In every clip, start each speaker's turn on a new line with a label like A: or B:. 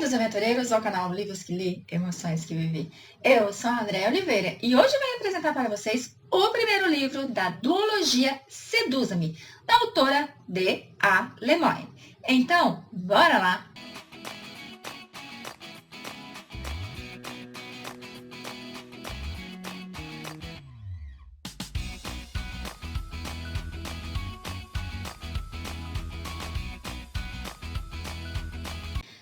A: Bem-vindos, aventureiros, ao canal Livros que Li, Emoções que Vivi. Eu sou a Andréa Oliveira e hoje eu venho apresentar para vocês o primeiro livro da duologia Seduza-me, da autora D.A. Lemoine. Então, bora lá!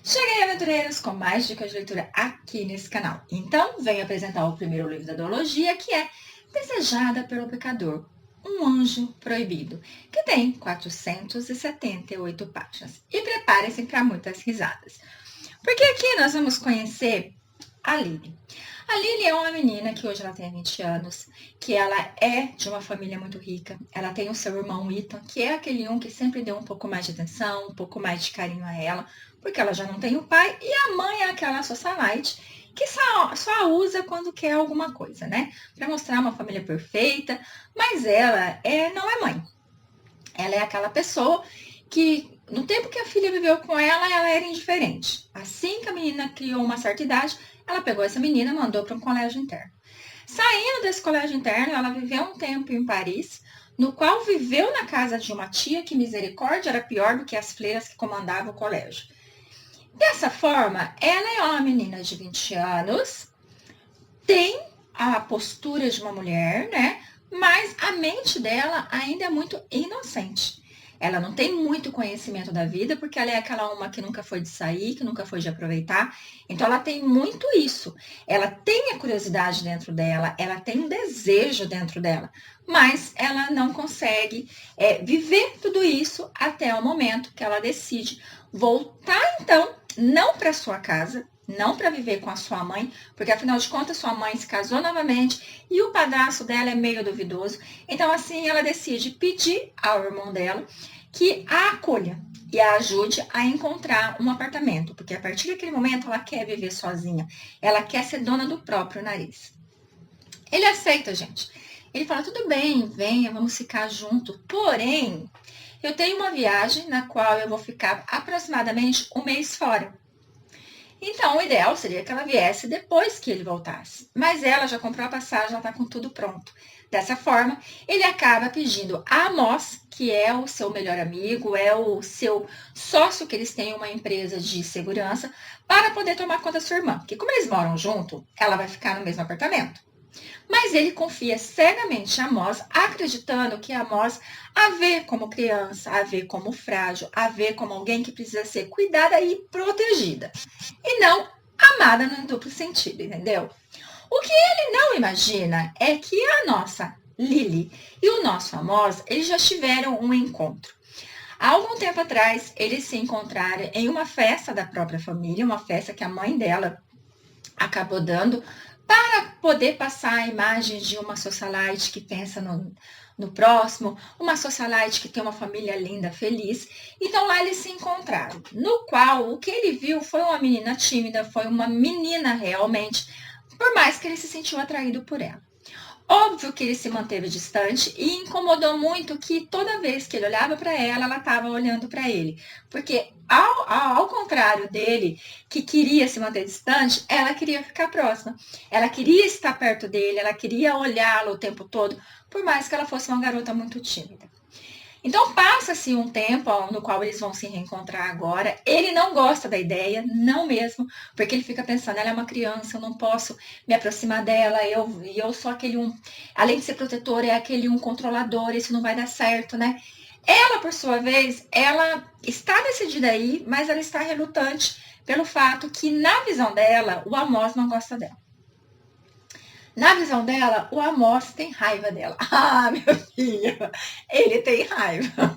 A: Cheguei, aventureiros, com mais dicas de leitura aqui nesse canal. Então, venho apresentar o primeiro livro da duologia, que é Desejada pelo Pecador, um Anjo Proibido, que tem 478 páginas. E preparem-se para muitas risadas, porque aqui nós vamos conhecer a Lily. A Lily é uma menina que hoje ela tem 20 anos, que ela é de uma família muito rica. Ela tem o seu irmão Ethan, que é aquele um que sempre deu um pouco mais de atenção, um pouco mais de carinho a ela, porque ela já não tem o pai, e a mãe é aquela socialite que só a usa quando quer alguma coisa, né? Para mostrar uma família perfeita, mas ela não é mãe. Ela é aquela pessoa que, no tempo que a filha viveu com ela era indiferente. Assim que a menina criou uma certa idade, ela pegou essa menina e mandou para um colégio interno. Saindo desse colégio interno, ela viveu um tempo em Paris, no qual viveu na casa de uma tia que, misericórdia, era pior do que as freiras que comandavam o colégio. Dessa forma, ela é uma menina de 20 anos, tem a postura de uma mulher, né? Mas a mente dela ainda é muito inocente. Ela não tem muito conhecimento da vida, porque ela é aquela uma que nunca foi de sair, que nunca foi de aproveitar. Então, ela tem muito isso. Ela tem a curiosidade dentro dela, ela tem um desejo dentro dela, mas ela não consegue viver tudo isso até o momento que ela decide voltar, então, não para sua casa, não para viver com a sua mãe, porque afinal de contas sua mãe se casou novamente e o padrasto dela é meio duvidoso. Então assim ela decide pedir ao irmão dela que a acolha e a ajude a encontrar um apartamento, porque a partir daquele momento ela quer viver sozinha, ela quer ser dona do próprio nariz. Ele aceita, gente. Ele fala, tudo bem, venha, vamos ficar junto. Porém, eu tenho uma viagem na qual eu vou ficar aproximadamente um mês fora. Então, o ideal seria que ela viesse depois que ele voltasse. Mas ela já comprou a passagem, já está com tudo pronto. Dessa forma, ele acaba pedindo a Amos, que é o seu melhor amigo, é o seu sócio, que eles têm uma empresa de segurança, para poder tomar conta da sua irmã. Porque como eles moram junto, ela vai ficar no mesmo apartamento. Mas ele confia cegamente em Amos, acreditando que Amos a vê como criança, a vê como frágil, a vê como alguém que precisa ser cuidada e protegida. E não amada no duplo sentido, entendeu? O que ele não imagina é que a nossa Lily e o nosso Amos, eles já tiveram um encontro. Há algum tempo atrás, eles se encontraram em uma festa da própria família, uma festa que a mãe dela acabou dando para poder passar a imagem de uma socialite que pensa no próximo, uma socialite que tem uma família linda, feliz. Então lá eles se encontraram, no qual o que ele viu foi uma menina tímida, foi uma menina realmente, por mais que ele se sentiu atraído por ela. Óbvio que ele se manteve distante e incomodou muito que toda vez que ele olhava para ela estava olhando para ele. Porque ao contrário dele, que queria se manter distante, ela queria ficar próxima. Ela queria estar perto dele, ela queria olhá-lo o tempo todo, por mais que ela fosse uma garota muito tímida. Então passa-se um tempo no qual eles vão se reencontrar agora. Ele não gosta da ideia, não mesmo, porque ele fica pensando, ela é uma criança, eu não posso me aproximar dela, eu sou aquele um, além de ser protetor, é aquele um controlador, isso não vai dar certo, né? Ela, por sua vez, ela está decidida aí, mas ela está relutante pelo fato que, na visão dela, o Amos não gosta dela. Na visão dela, o Amos tem raiva dela. Ah, meu filho, ele tem raiva.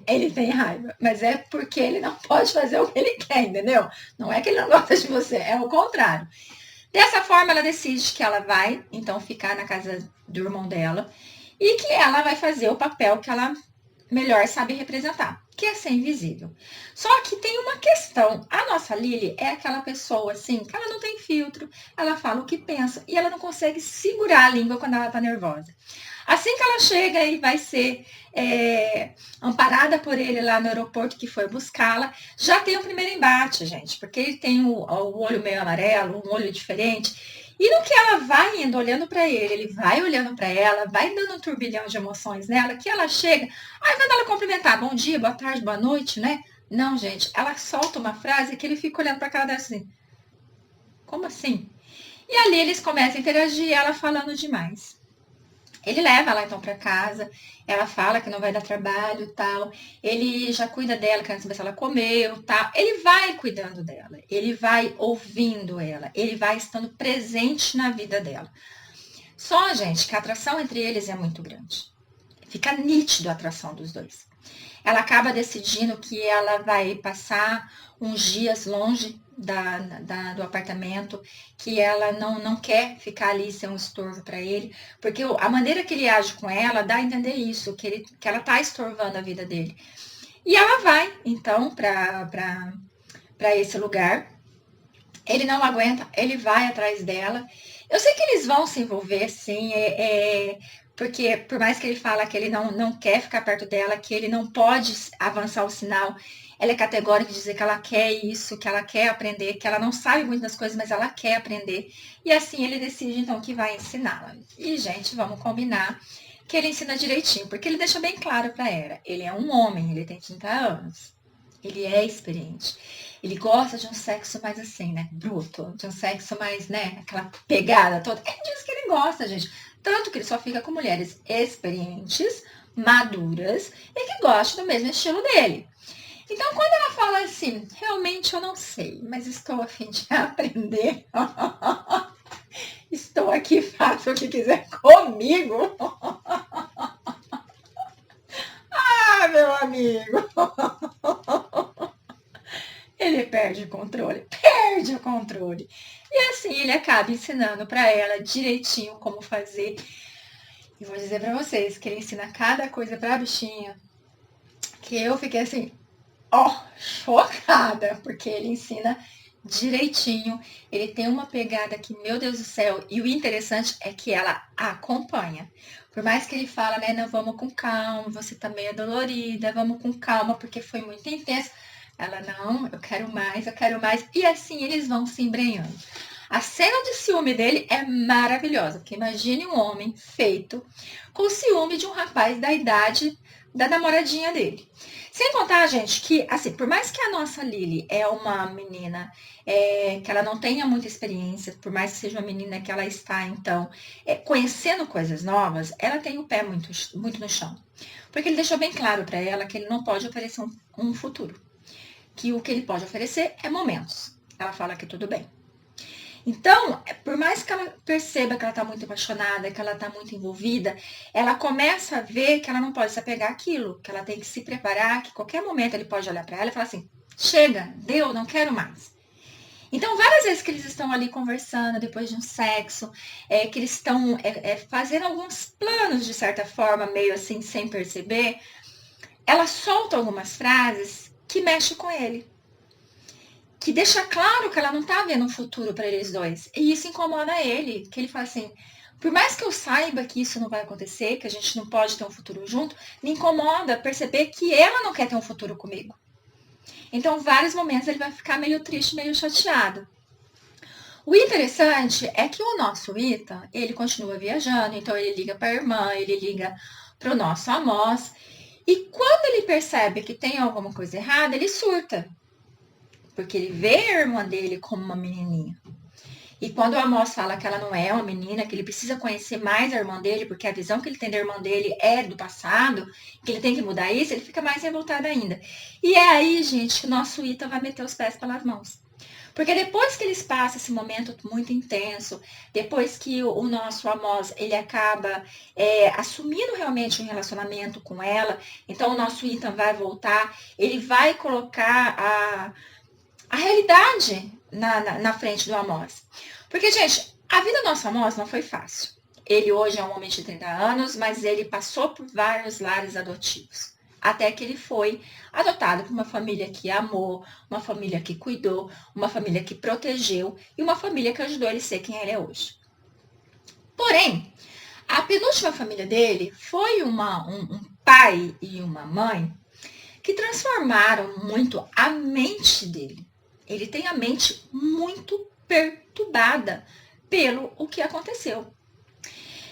A: Ele tem raiva. Mas é porque ele não pode fazer o que ele quer, entendeu? Não é que ele não gosta de você, é o contrário. Dessa forma, ela decide que ela vai, então, ficar na casa do irmão dela e que ela vai fazer o papel que ela melhor sabe representar, que é ser invisível. Só que tem uma questão. A nossa Lily é aquela pessoa assim, que ela não tem filtro, ela fala o que pensa e ela não consegue segurar a língua quando ela tá nervosa. Assim que ela chega e vai ser amparada por ele lá no aeroporto que foi buscá-la, já tem o primeiro embate, gente, porque ele tem o olho meio amarelo, um olho diferente. E no que ela vai indo, olhando para ele vai olhando para ela, vai dando um turbilhão de emoções nela, que ela chega, aí quando ela cumprimentar, bom dia, boa tarde, boa noite, né? Não, gente, ela solta uma frase que ele fica olhando para cara dela assim, como assim? E ali eles começam a interagir, ela falando demais. Ele leva ela então para casa, ela fala que não vai dar trabalho, tal. Ele já cuida dela, querendo saber se ela comeu, tal. Ele vai cuidando dela, ele vai ouvindo ela, ele vai estando presente na vida dela. Só, gente, que a atração entre eles é muito grande. Fica nítido a atração dos dois. Ela acaba decidindo que ela vai passar uns dias longe do apartamento, que ela não quer ficar ali ser um estorvo para ele, porque a maneira que ele age com ela dá a entender isso, que ela tá estorvando a vida dele. E ela vai, então, para esse lugar. Ele não aguenta, ele vai atrás dela. Eu sei que eles vão se envolver, sim, porque por mais que ele fala que ele não quer ficar perto dela, que ele não pode avançar o sinal, ela é categórica em dizer que ela quer isso, que ela quer aprender, que ela não sabe muito das coisas, mas ela quer aprender. E assim ele decide, então, que vai ensiná-la. E, gente, vamos combinar que ele ensina direitinho, porque ele deixa bem claro para ela. Ele é um homem, ele tem 30 anos. Ele é experiente. Ele gosta de um sexo mais assim, né? Bruto. De um sexo mais, né? Aquela pegada toda. Ele diz que ele gosta, gente. Tanto que ele só fica com mulheres experientes, maduras e que gostam do mesmo estilo dele. Então, quando ela fala assim, realmente eu não sei, mas estou a fim de aprender. Estou aqui, faça o que quiser comigo. Ah, meu amigo. Ele perde o controle. E assim ele acaba ensinando para ela direitinho como fazer. E vou dizer para vocês que ele ensina cada coisa pra bichinha, que eu fiquei assim, ó, chocada, porque ele ensina direitinho. Ele tem uma pegada que, meu Deus do céu, e o interessante é que ela acompanha. Por mais que ele fala, né, não, vamos com calma, você tá meio dolorida, vamos com calma, porque foi muito intenso. Ela, não, eu quero mais, eu quero mais. E assim eles vão se embrenhando. A cena de ciúme dele é maravilhosa, porque imagine um homem feito com ciúme de um rapaz da idade da namoradinha dele. Sem contar, gente, que, assim, por mais que a nossa Lily é uma menina que ela não tenha muita experiência, por mais que seja uma menina que ela está, então, conhecendo coisas novas, ela tem o pé muito, muito no chão. Porque ele deixou bem claro para ela que ele não pode oferecer um futuro. Que o que ele pode oferecer é momentos. Ela fala que tudo bem. Então, por mais que ela perceba que ela está muito apaixonada, que ela está muito envolvida, ela começa a ver que ela não pode se apegar àquilo, que ela tem que se preparar, que qualquer momento ele pode olhar para ela e falar assim, chega, deu, não quero mais. Então, várias vezes que eles estão ali conversando depois de um sexo, que eles estão fazendo alguns planos, de certa forma, meio assim, sem perceber, ela solta algumas frases que mexem com ele. Que deixa claro que ela não tá vendo um futuro para eles dois. E isso incomoda ele, que ele fala assim, por mais que eu saiba que isso não vai acontecer, que a gente não pode ter um futuro junto, me incomoda perceber que ela não quer ter um futuro comigo. Então, vários momentos ele vai ficar meio triste, meio chateado. O interessante é que o nosso Ethan, ele continua viajando, então ele liga para a irmã, ele liga para o nosso Amos, e quando ele percebe que tem alguma coisa errada, ele surta. Porque ele vê a irmã dele como uma menininha. E quando o Amos fala que ela não é uma menina, que ele precisa conhecer mais a irmã dele, porque a visão que ele tem da irmã dele é do passado, que ele tem que mudar isso, ele fica mais revoltado ainda. E é aí, gente, que o nosso Ethan vai meter os pés pelas mãos. Porque depois que eles passam esse momento muito intenso, depois que o nosso Amos, ele acaba assumindo realmente um relacionamento com ela, então o nosso Ethan vai voltar, ele vai colocar a realidade na frente do Amos. Porque, gente, a vida do nosso Amos não foi fácil. Ele hoje é um homem de 30 anos, mas ele passou por vários lares adotivos. até que ele foi adotado por uma família que amou, uma família que cuidou, uma família que protegeu e uma família que ajudou ele a ser quem ele é hoje. Porém, a penúltima família dele foi um pai e uma mãe que transformaram muito a mente dele. Ele tem a mente muito perturbada pelo o que aconteceu.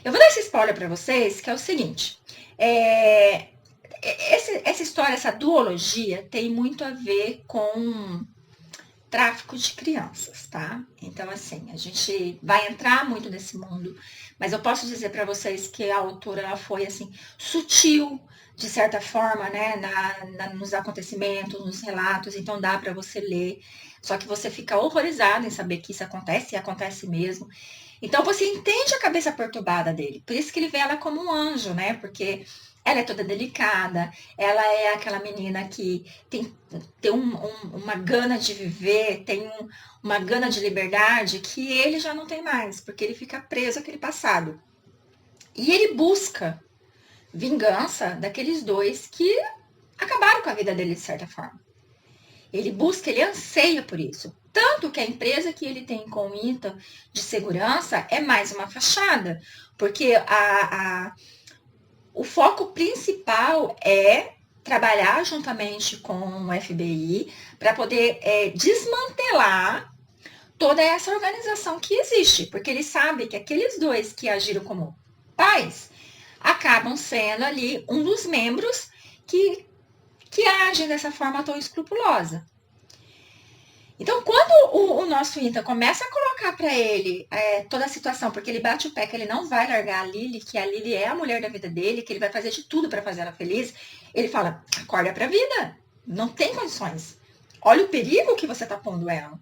A: Eu vou dar esse spoiler para vocês, que é o seguinte. Essa história, essa duologia, tem muito a ver com tráfico de crianças, tá? Então, assim, a gente vai entrar muito nesse mundo, mas eu posso dizer para vocês que a autora ela foi, assim, sutil, de certa forma, né, nos acontecimentos, nos relatos, então dá para você ler, só que você fica horrorizado em saber que isso acontece, e acontece mesmo. Então, você entende a cabeça perturbada dele, por isso que ele vê ela como um anjo, né, porque ela é toda delicada, ela é aquela menina que tem uma gana de viver, tem uma gana de liberdade que ele já não tem mais, porque ele fica preso àquele passado. E ele busca vingança daqueles dois que acabaram com a vida dele de certa forma. Ele busca, ele anseia por isso. Tanto que a empresa que ele tem com o Ethan de segurança é mais uma fachada, porque o foco principal é trabalhar juntamente com o FBI para poder desmantelar toda essa organização que existe, porque ele sabe que aqueles dois que agiram como pais acabam sendo ali um dos membros que agem dessa forma tão escrupulosa. Então, quando o nosso Ethan começa a colocar para ele toda a situação, porque ele bate o pé que ele não vai largar a Lily, que a Lily é a mulher da vida dele, que ele vai fazer de tudo para fazer ela feliz, ele fala, acorda para a vida, não tem condições. Olha o perigo que você está pondo ela.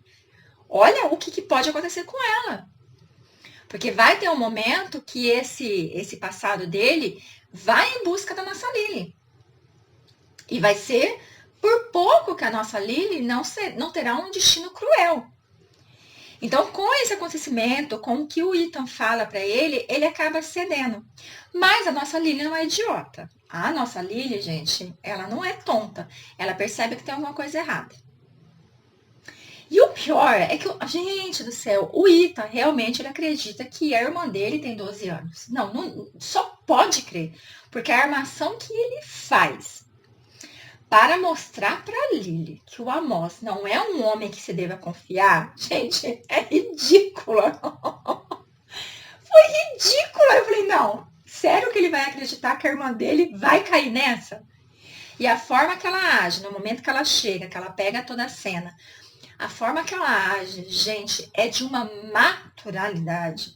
A: Olha o que pode acontecer com ela. Porque vai ter um momento que esse passado dele vai em busca da nossa Lily. E vai ser por pouco que a nossa Lily não terá um destino cruel. Então, com esse acontecimento, com o que o Ethan fala para ele, ele acaba cedendo. Mas a nossa Lily não é idiota. A nossa Lily, gente, ela não é tonta. Ela percebe que tem alguma coisa errada. E o pior é que, gente do céu, o Ethan realmente ele acredita que a irmã dele tem 12 anos. Não, só pode crer. Porque a armação que ele faz para mostrar para Lily que o Amos não é um homem que se deva confiar, gente, é ridícula. Foi ridícula. Eu falei, não, sério que ele vai acreditar que a irmã dele vai cair nessa? E a forma que ela age, no momento que ela chega, que ela pega toda a cena, a forma que ela age, gente, é de uma maturidade.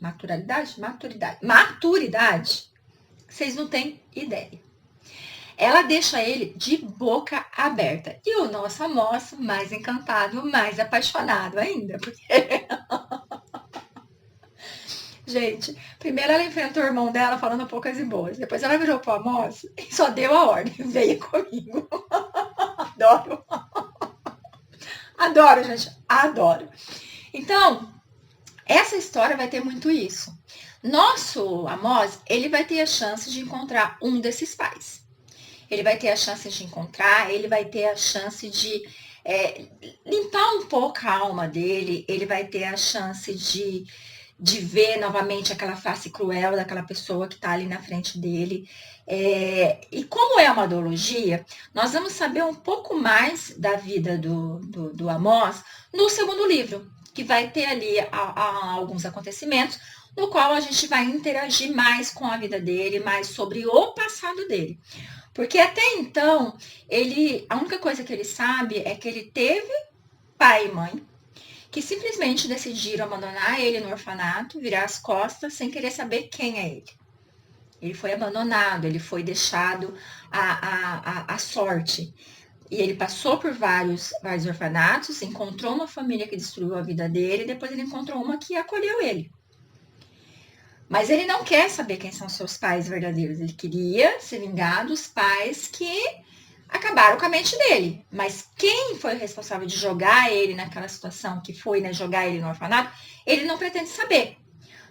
A: Vocês não têm ideia. Ela deixa ele de boca aberta. E o nosso Amos mais encantado, mais apaixonado ainda. Porque... Gente, primeiro ela enfrentou o irmão dela falando poucas e boas. Depois ela virou pro Amos e só deu a ordem. Venha comigo. Adoro. Adoro, gente. Adoro. Então, essa história vai ter muito isso. Nosso Amos, ele vai ter a chance de encontrar um desses pais. Ele vai ter a chance de encontrar, ele vai ter a chance de limpar um pouco a alma dele, ele vai ter a chance de ver novamente aquela face cruel daquela pessoa que está ali na frente dele. E como é uma duologia, nós vamos saber um pouco mais da vida do Amos no segundo livro, que vai ter ali alguns acontecimentos, no qual a gente vai interagir mais com a vida dele, mais sobre o passado dele. Porque até então, a única coisa que ele sabe é que ele teve pai e mãe, que simplesmente decidiram abandonar ele no orfanato, virar as costas, sem querer saber quem é ele. Ele foi abandonado, ele foi deixado à sorte. E ele passou por vários orfanatos, encontrou uma família que destruiu a vida dele, e depois ele encontrou uma que acolheu ele. Mas ele não quer saber quem são seus pais verdadeiros. Ele queria se vingar dos pais que acabaram com a mente dele. Mas quem foi o responsável de jogar ele naquela situação, que foi, né, jogar ele no orfanato, ele não pretende saber.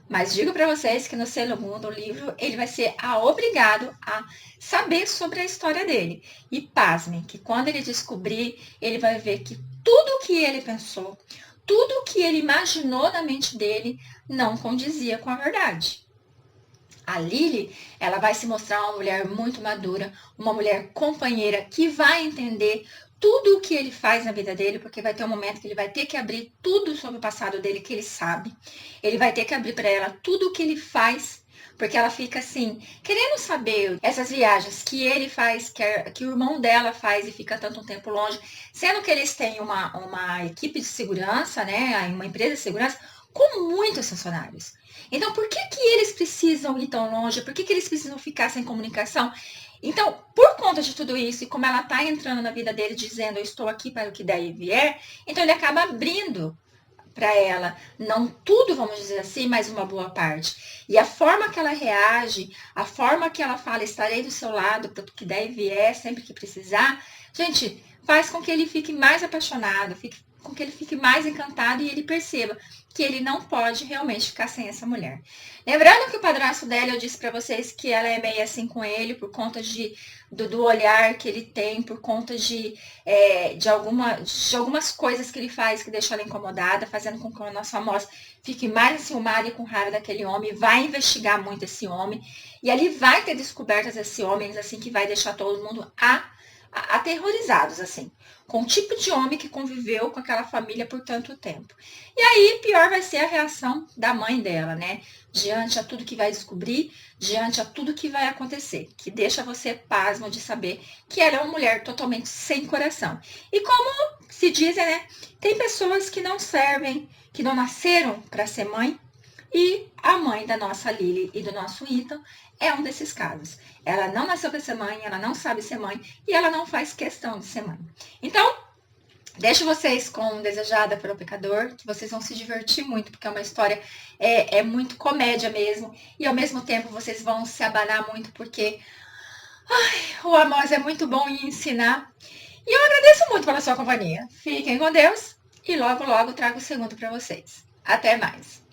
A: Mas digo para vocês que no segundo livro ele vai ser obrigado a saber sobre a história dele. E pasmem, que quando ele descobrir, ele vai ver que tudo o que ele pensou, tudo o que ele imaginou na mente dele não condizia com a verdade. A Lily, ela vai se mostrar uma mulher muito madura, uma mulher companheira que vai entender tudo o que ele faz na vida dele, porque vai ter um momento que ele vai ter que abrir tudo sobre o passado dele que ele sabe. Ele vai ter que abrir para ela tudo o que ele faz, porque ela fica assim, querendo saber essas viagens que ele faz, que o irmão dela faz e fica tanto um tempo longe, sendo que eles têm uma equipe de segurança, né, uma empresa de segurança com muitos funcionários. Então, por que eles precisam ir tão longe? Por que eles precisam ficar sem comunicação? Então, por conta de tudo isso, e como ela está entrando na vida dele dizendo, eu estou aqui para o que daí vier, então ele acaba abrindo para ela, não tudo, vamos dizer assim, mas uma boa parte. E a forma que ela reage, a forma que ela fala, estarei do seu lado para o que daí vier, sempre que precisar, gente, faz com que ele fique mais apaixonado, com que ele fique mais encantado e ele perceba que ele não pode realmente ficar sem essa mulher. Lembrando que o padrasto dela, eu disse para vocês que ela é meio assim com ele, por conta do olhar que ele tem, por conta de algumas coisas que ele faz que deixam ela incomodada, fazendo com que a nossa moça fique mais enciumada e com raiva daquele homem, vai investigar muito esse homem, e ali vai ter descobertas desse homem, assim, que vai deixar todo mundo aterrorizados, assim, com o tipo de homem que conviveu com aquela família por tanto tempo. E aí, pior vai ser a reação da mãe dela, né? Diante a tudo que vai descobrir, diante a tudo que vai acontecer, que deixa você pasmo de saber que ela é uma mulher totalmente sem coração. E como se dizem, né? Tem pessoas que não servem, que não nasceram para ser mãe, e a mãe da nossa Lily e do nosso Ethan é um desses casos. Ela não nasceu para ser mãe, ela não sabe ser mãe e ela não faz questão de ser mãe. Então, deixo vocês com Desejada pelo Pecador, que vocês vão se divertir muito, porque é uma história, é muito comédia mesmo, e ao mesmo tempo vocês vão se abanar muito, porque o Amós é muito bom em ensinar. E eu agradeço muito pela sua companhia. Fiquem com Deus e logo, logo trago o segundo para vocês. Até mais!